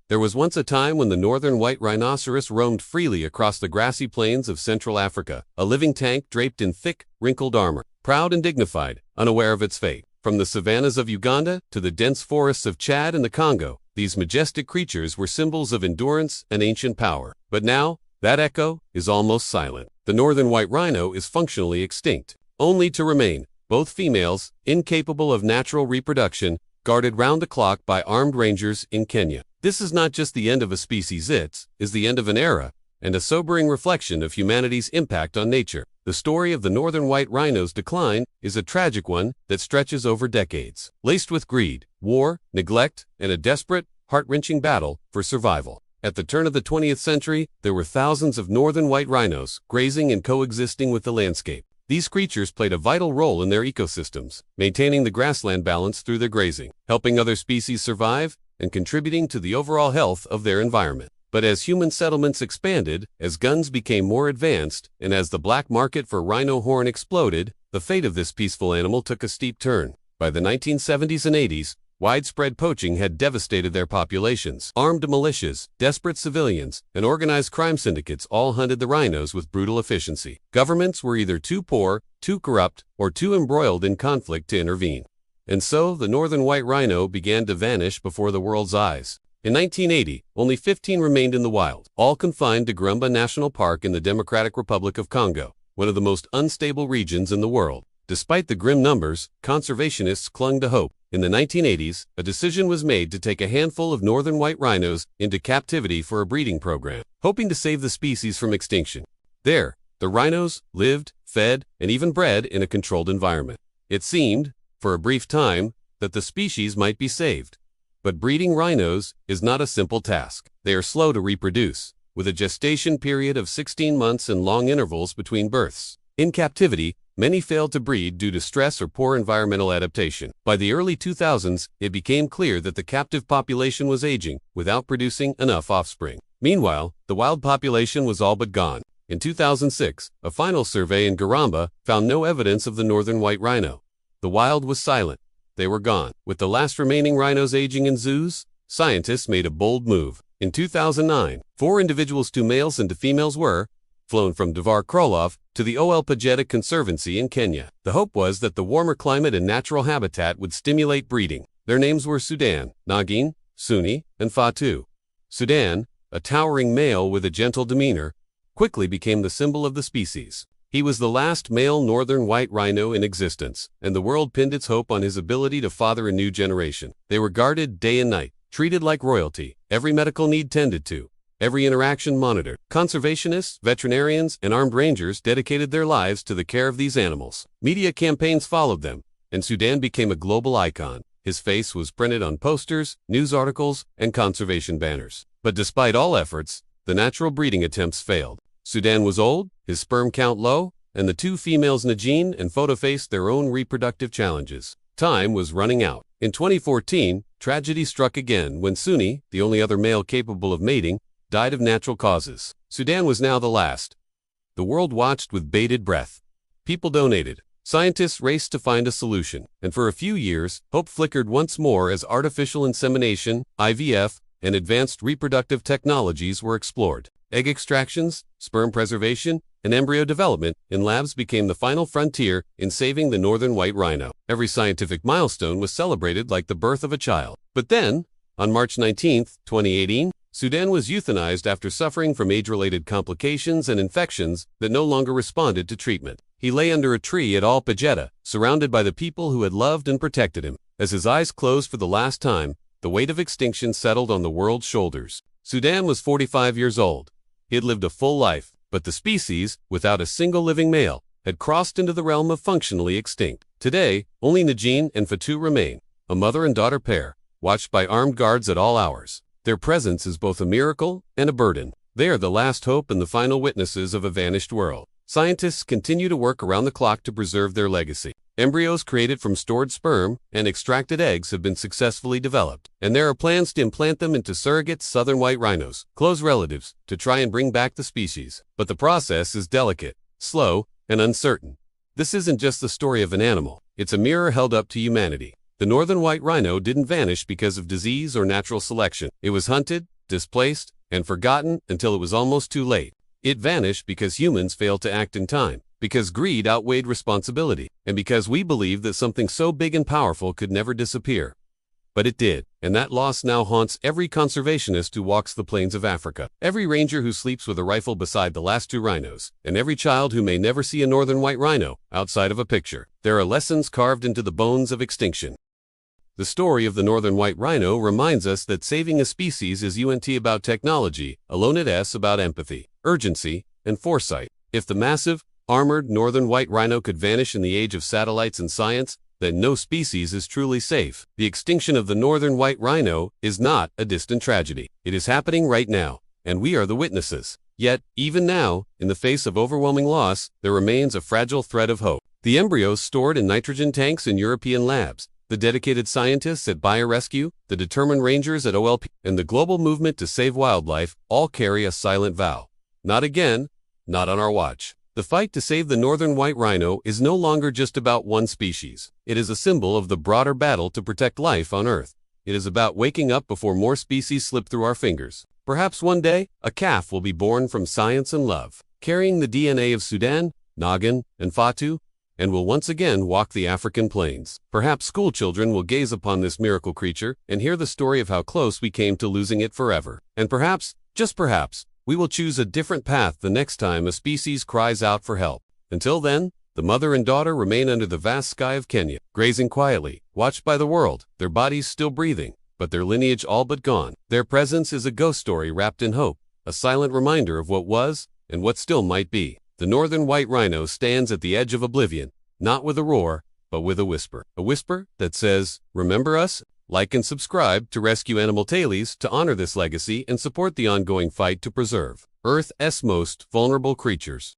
There was once a time when the northern white rhinoceros roamed freely across the grassy plains of Central Africa, a living tank draped in thick, wrinkled armor, proud and dignified, unaware of its fate. From the savannas of Uganda to the dense forests of Chad and the Congo, these majestic creatures were symbols of endurance and ancient power. But now, that echo is almost silent. The northern white rhino is functionally extinct, only to remain, both females, incapable of natural reproduction, guarded round the clock by armed rangers in Kenya. This is not just the end of a species, it is the end of an era, and a sobering reflection of humanity's impact on nature. The story of the northern white rhino's decline is a tragic one that stretches over decades, laced with greed, war, neglect, and a desperate, heart-wrenching battle for survival. At the turn of the 20th century, there were thousands of northern white rhinos grazing and coexisting with the landscape. These creatures played a vital role in their ecosystems, maintaining the grassland balance through their grazing, helping other species survive, and contributing to the overall health of their environment. But as human settlements expanded, as guns became more advanced, and as the black market for rhino horn exploded, the fate of this peaceful animal took a steep turn. By the 1970s and 80s, widespread poaching had devastated their populations. Armed militias, desperate civilians, and organized crime syndicates all hunted the rhinos with brutal efficiency. Governments were either too poor, too corrupt, or too embroiled in conflict to intervene. And so, the northern white rhino began to vanish before the world's eyes. In 1980, only 15 remained in the wild, all confined to Garamba National Park in the Democratic Republic of Congo, one of the most unstable regions in the world. Despite the grim numbers, conservationists clung to hope. In the 1980s, a decision was made to take a handful of northern white rhinos into captivity for a breeding program, hoping to save the species from extinction. There, the rhinos lived, fed, and even bred in a controlled environment. It seemed, for a brief time, that the species might be saved. But breeding rhinos is not a simple task. They are slow to reproduce, with a gestation period of 16 months and long intervals between births. In captivity, many failed to breed due to stress or poor environmental adaptation. By the early 2000s, it became clear that the captive population was aging without producing enough offspring. Meanwhile, the wild population was all but gone. In 2006, a final survey in Garamba found no evidence of the northern white rhino. The wild was silent. They were gone. With the last remaining rhinos aging in zoos, scientists made a bold move. In 2009, 4 individuals, 2 males and 2 females, were flown from Devar Krolov to the Ol Pejeta Conservancy in Kenya. The hope was that the warmer climate and natural habitat would stimulate breeding. Their names were Sudan, Nagin, Suni, and Fatu. Sudan, a towering male with a gentle demeanor, quickly became the symbol of the species. He was the last male northern white rhino in existence, and the world pinned its hope on his ability to father a new generation. They were guarded day and night, treated like royalty, every medical need tended to, every interaction monitored. Conservationists, veterinarians, and armed rangers dedicated their lives to the care of these animals. Media campaigns followed them, and Sudan became a global icon. His face was printed on posters, news articles, and conservation banners. But despite all efforts, the natural breeding attempts failed. Sudan was old, his sperm count low, and the 2 females Najin and Foto faced their own reproductive challenges. Time was running out. In 2014, tragedy struck again when Suni, the only other male capable of mating, died of natural causes. Sudan was now the last. The world watched with bated breath. People donated. Scientists raced to find a solution. And for a few years, hope flickered once more as artificial insemination, IVF, and advanced reproductive technologies were explored. Egg extractions, sperm preservation, and embryo development in labs became the final frontier in saving the northern white rhino. Every scientific milestone was celebrated like the birth of a child. But then, on March 19, 2018, Sudan was euthanized after suffering from age-related complications and infections that no longer responded to treatment. He lay under a tree at Ol Pejeta, surrounded by the people who had loved and protected him. As his eyes closed for the last time, the weight of extinction settled on the world's shoulders. Sudan was 45 years old. He had lived a full life, but the species, without a single living male, had crossed into the realm of functionally extinct. Today, only Najin and Fatu remain, a mother and daughter pair, watched by armed guards at all hours. Their presence is both a miracle and a burden. They are the last hope and the final witnesses of a vanished world. Scientists continue to work around the clock to preserve their legacy. Embryos created from stored sperm and extracted eggs have been successfully developed, and there are plans to implant them into surrogate southern white rhinos, close relatives, to try and bring back the species. But the process is delicate, slow, and uncertain. This isn't just the story of an animal, it's a mirror held up to humanity. The northern white rhino didn't vanish because of disease or natural selection. It was hunted, displaced, and forgotten until it was almost too late. It vanished because humans failed to act in time, because greed outweighed responsibility, and because we believed that something so big and powerful could never disappear. But it did, and that loss now haunts every conservationist who walks the plains of Africa, every ranger who sleeps with a rifle beside the last two rhinos, and every child who may never see a northern white rhino outside of a picture. There are lessons carved into the bones of extinction. The story of the northern white rhino reminds us that saving a species is about technology, alone it is about empathy, urgency, and foresight. If the massive, armored northern white rhino could vanish in the age of satellites and science, then no species is truly safe. The extinction of the northern white rhino is not a distant tragedy. It is happening right now, and we are the witnesses. Yet, even now, in the face of overwhelming loss, there remains a fragile thread of hope. The embryos stored in nitrogen tanks in European labs, the dedicated scientists at Biorescue, the determined rangers at OLP, and the global movement to save wildlife all carry a silent vow. Not again, not on our watch. The fight to save the northern white rhino is no longer just about one species. It is a symbol of the broader battle to protect life on Earth. It is about waking up before more species slip through our fingers. Perhaps one day, a calf will be born from science and love, carrying the DNA of Sudan, Nagin, and Fatu, and will once again walk the African plains. Perhaps school children will gaze upon this miracle creature and hear the story of how close we came to losing it forever. And perhaps, just perhaps, we will choose a different path the next time a species cries out for help. Until then, the mother and daughter remain under the vast sky of Kenya, grazing quietly, watched by the world, their bodies still breathing, but their lineage all but gone. Their presence is a ghost story wrapped in hope, a silent reminder of what was and what still might be. The northern white rhino stands at the edge of oblivion, not with a roar, but with a whisper. A whisper that says, "Remember us?" Like and subscribe to Rescue Animal Tales to honor this legacy and support the ongoing fight to preserve Earth's most vulnerable creatures.